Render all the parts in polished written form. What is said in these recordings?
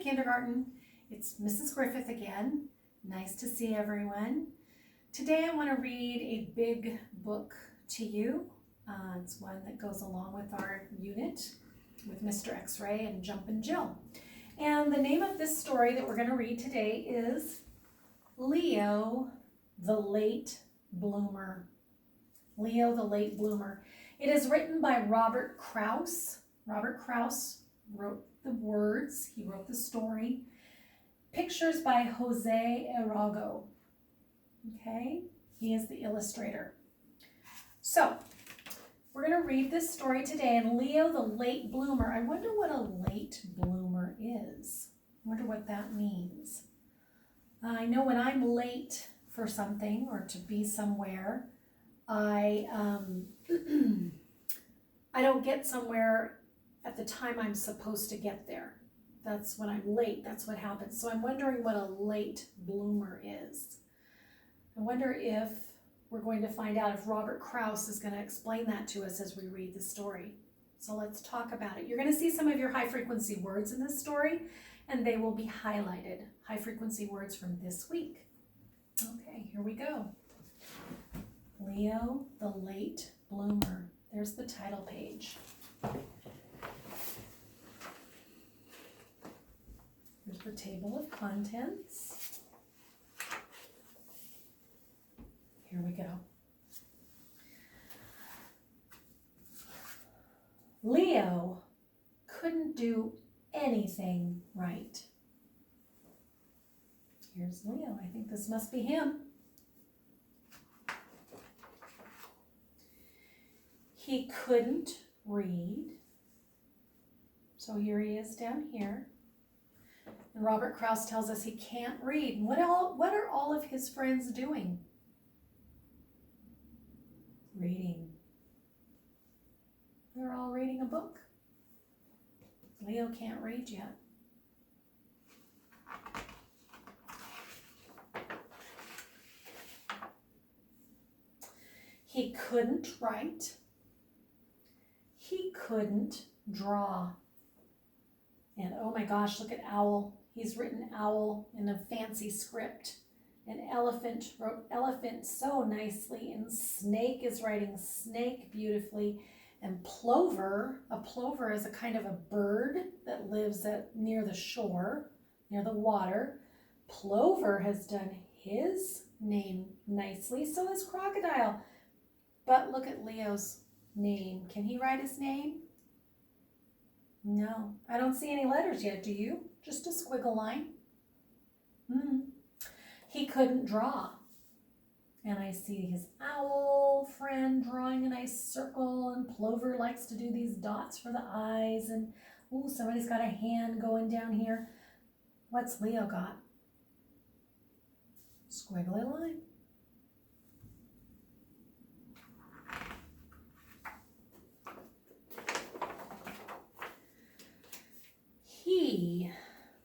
kindergarten. It's Mrs. Griffith again. Nice to see everyone. Today I want to read a big book to you. It's one that goes along with our unit with Mr. X-Ray and Jumpin' Jill. And the name of this story that we're going to read today is Leo the Late Bloomer. Leo the Late Bloomer. It is written by Robert Kraus. Robert Kraus wrote the words. He wrote the story. Pictures by Jose Aruego. Okay, he is the illustrator. So, we're going to read this story today. And Leo the Late Bloomer. I wonder what a late bloomer is. I wonder what that means. I know when I'm late for something or to be somewhere, I don't get somewhere at the time I'm supposed to get there. That's when I'm late. That's what happens. So I'm wondering what a late bloomer is. I wonder if we're going to find out if Robert Kraus is going to explain that to us as we read the story. So let's talk about it. You're going to see some of your high frequency words in this story, and they will be highlighted. High frequency words from this week. Okay, here we go. Leo the Late Bloomer. There's the title page. Here's the table of contents. Here we go. Leo couldn't do anything right. Here's Leo. I think this must be him. He couldn't read. So here he is down here. And Robert Kraus tells us he can't read. What are all of his friends doing? Reading. They're all reading a book. Leo can't read yet. He couldn't write. He couldn't draw. And oh my gosh, look at Owl. He's written Owl in a fancy script. An Elephant wrote Elephant so nicely, and Snake is writing Snake beautifully. And Plover, a plover is a kind of a bird that lives near the shore, near the water. Plover has done his name nicely, so has Crocodile. But look at Leo's name. Can he write his name? No, I don't see any letters yet, do you? Just a squiggle line. He couldn't draw. And I see his owl friend drawing a nice circle, and Plover likes to do these dots for the eyes, and ooh, somebody's got a hand going down here. What's Leo got? Squiggly line. He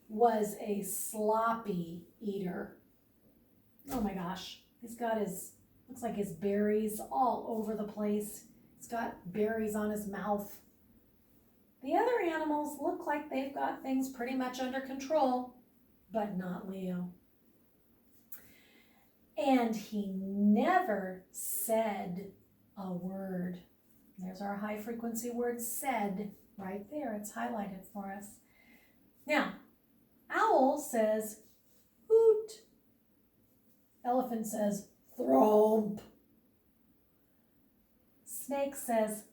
was a sloppy eater. Oh my gosh. He's got looks like his berries all over the place. He's got berries on his mouth. The other animals look like they've got things pretty much under control, but not Leo. And he never said a word. There's our high frequency word said right there. It's highlighted for us. Now, Owl says hoot. Elephant says thromp. Snake says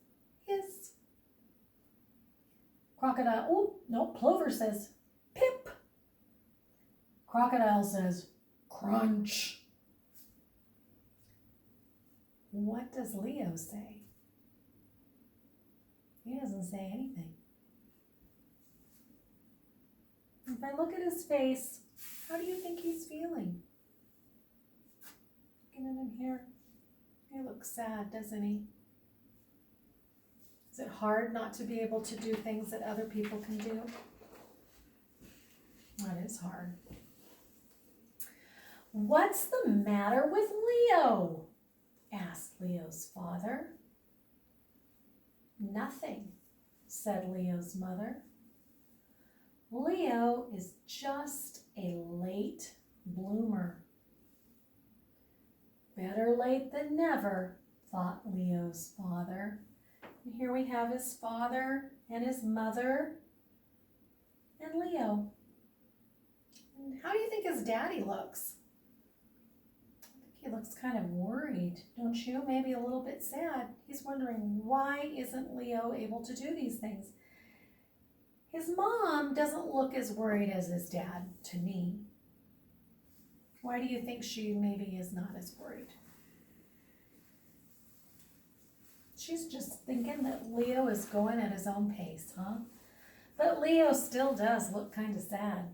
hiss. Crocodile, oh, no, Plover says pip. Crocodile says crunch. What does Leo say? He doesn't say anything. If I look at his face, how do you think he's feeling? Looking at him here, he looks sad, doesn't he? Is it hard not to be able to do things that other people can do? That is hard. What's the matter with Leo? Asked Leo's father. Nothing, said Leo's mother. Leo is just a late bloomer. Better late than never, thought Leo's father. And here we have his father and his mother and Leo. And how do you think his daddy looks? I think he looks kind of worried, don't you? Maybe a little bit sad. He's wondering, why isn't Leo able to do these things? His mom doesn't look as worried as his dad, to me. Why do you think she maybe is not as worried? She's just thinking that Leo is going at his own pace, huh? But Leo still does look kind of sad.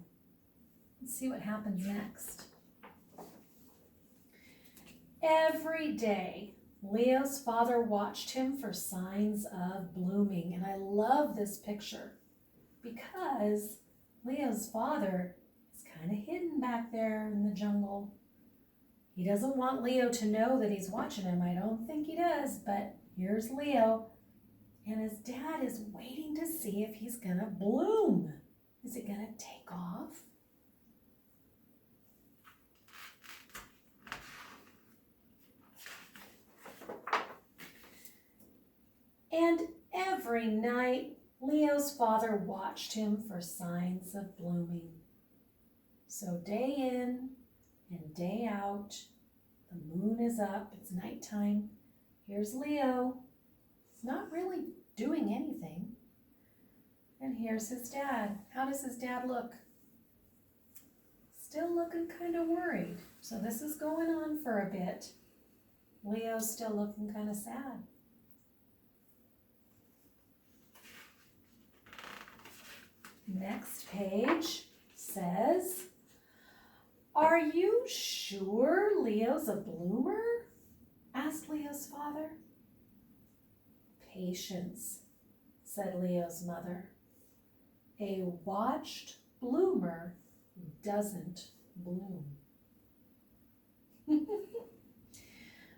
Let's see what happens next. Every day, Leo's father watched him for signs of blooming. And I love this picture because Leo's father is kind of hidden back there in the jungle. He doesn't want Leo to know that he's watching him. I don't think he does, but here's Leo. And his dad is waiting to see if he's going to bloom. Is it going to take off? And every night, Leo's father watched him for signs of blooming. So day in and day out, the moon is up, it's nighttime. Here's Leo. He's not really doing anything. And here's his dad. How does his dad look? Still looking kind of worried. So this is going on for a bit. Leo's still looking kind of sad. Next page says, "Are you sure Leo's a bloomer?" asked Leo's father. "Patience," said Leo's mother. "A watched bloomer doesn't bloom."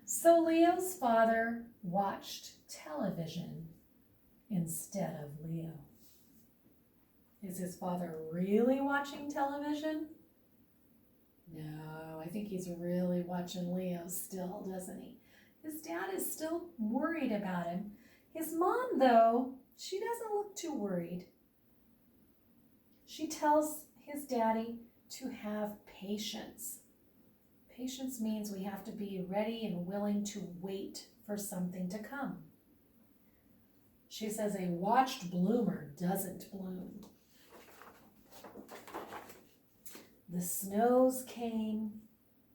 So Leo's father watched television instead of Leo. Is his father really watching television? No, I think he's really watching Leo still, doesn't he? His dad is still worried about him. His mom, though, she doesn't look too worried. She tells his daddy to have patience. Patience means we have to be ready and willing to wait for something to come. She says a watched bloomer doesn't bloom. The snows came.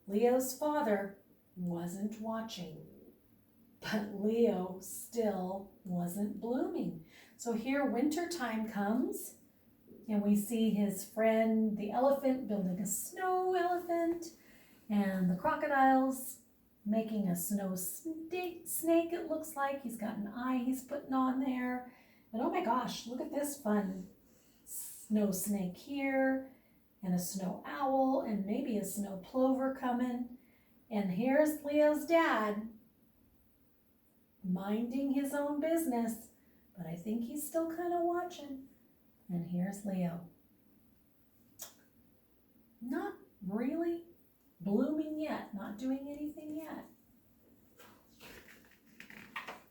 Leo's father wasn't watching, but Leo still wasn't blooming. So here winter time comes, and we see his friend, the elephant, building a snow elephant, and the crocodiles making a snow snake, it looks like. He's got an eye he's putting on there. And oh my gosh, look at this fun snow snake here, and a snow owl, and maybe a snow plover coming. And here's Leo's dad minding his own business, but I think he's still kind of watching. And here's Leo. Not really blooming yet, not doing anything yet.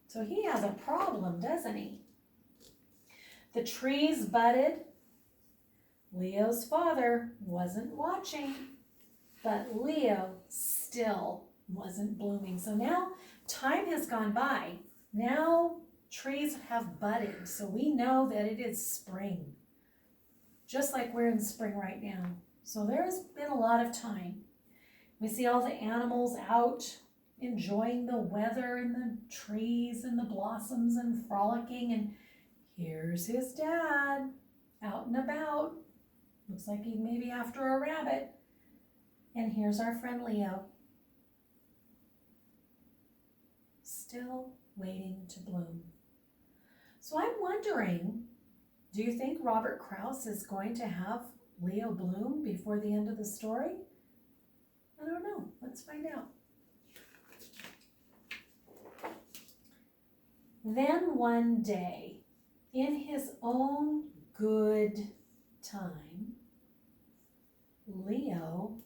So he has a problem, doesn't he? The trees budded. Leo's father wasn't watching, but Leo still wasn't blooming. So now time has gone by. Now trees have budded, so we know that it is spring, just like we're in spring right now. So there's been a lot of time. We see all the animals out enjoying the weather and the trees and the blossoms and frolicking, and here's his dad out and about. Looks like he may be after a rabbit. And here's our friend Leo, still waiting to bloom. So I'm wondering, do you think Robert Kraus is going to have Leo bloom before the end of the story? I don't know. Let's find out. Then one day, in his own good time, Leo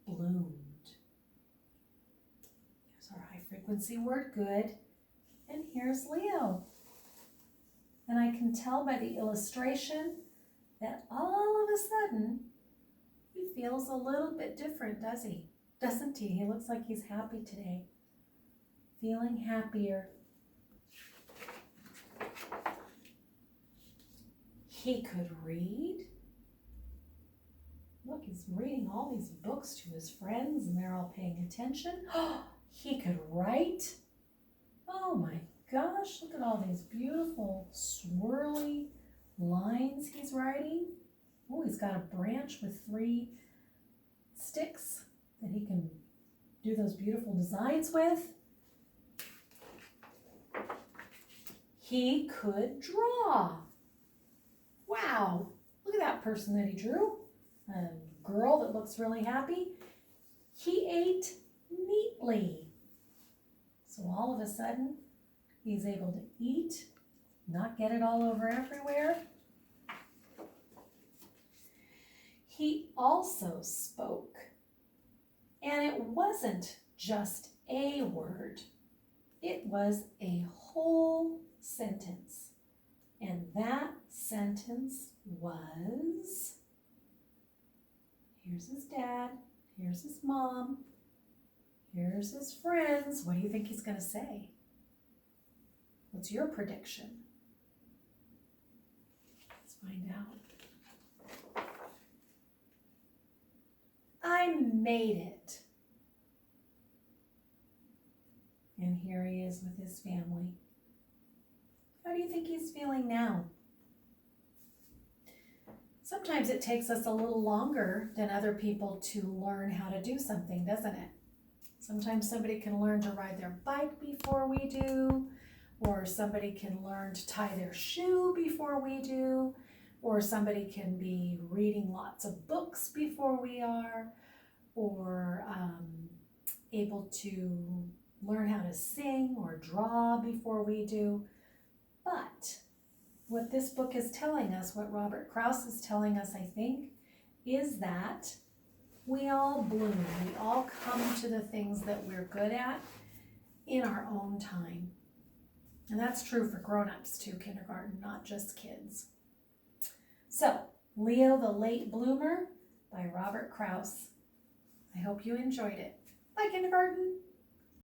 bloomed. There's our high frequency word, good. And here's Leo. And I can tell by the illustration that all of a sudden, he feels a little bit different, doesn't he? He looks like he's happy today. Feeling happier. He could read. Look, he's reading all these books to his friends and they're all paying attention. He could write. Oh my gosh, look at all these beautiful swirly lines he's writing. Oh, he's got a branch with 3 sticks that he can do those beautiful designs with. He could draw. Wow, look at that person that he drew. A girl that looks really happy. He ate neatly. So all of a sudden, he's able to eat, not get it all over everywhere. He also spoke. And it wasn't just a word. It was a whole sentence. And that sentence was, here's his dad, here's his mom, here's his friends. What do you think he's going to say? What's your prediction? Let's find out. I made it. And here he is with his family. How do you think he's feeling now? Sometimes it takes us a little longer than other people to learn how to do something, doesn't it? Sometimes somebody can learn to ride their bike before we do, or somebody can learn to tie their shoe before we do, or somebody can be reading lots of books before we are, or able to learn how to sing or draw before we do. But what this book is telling us, what Robert Kraus is telling us, I think, is that we all bloom. We all come to the things that we're good at in our own time. And that's true for grown-ups too, kindergarten, not just kids. So, Leo the Late Bloomer by Robert Kraus. I hope you enjoyed it. Bye, kindergarten.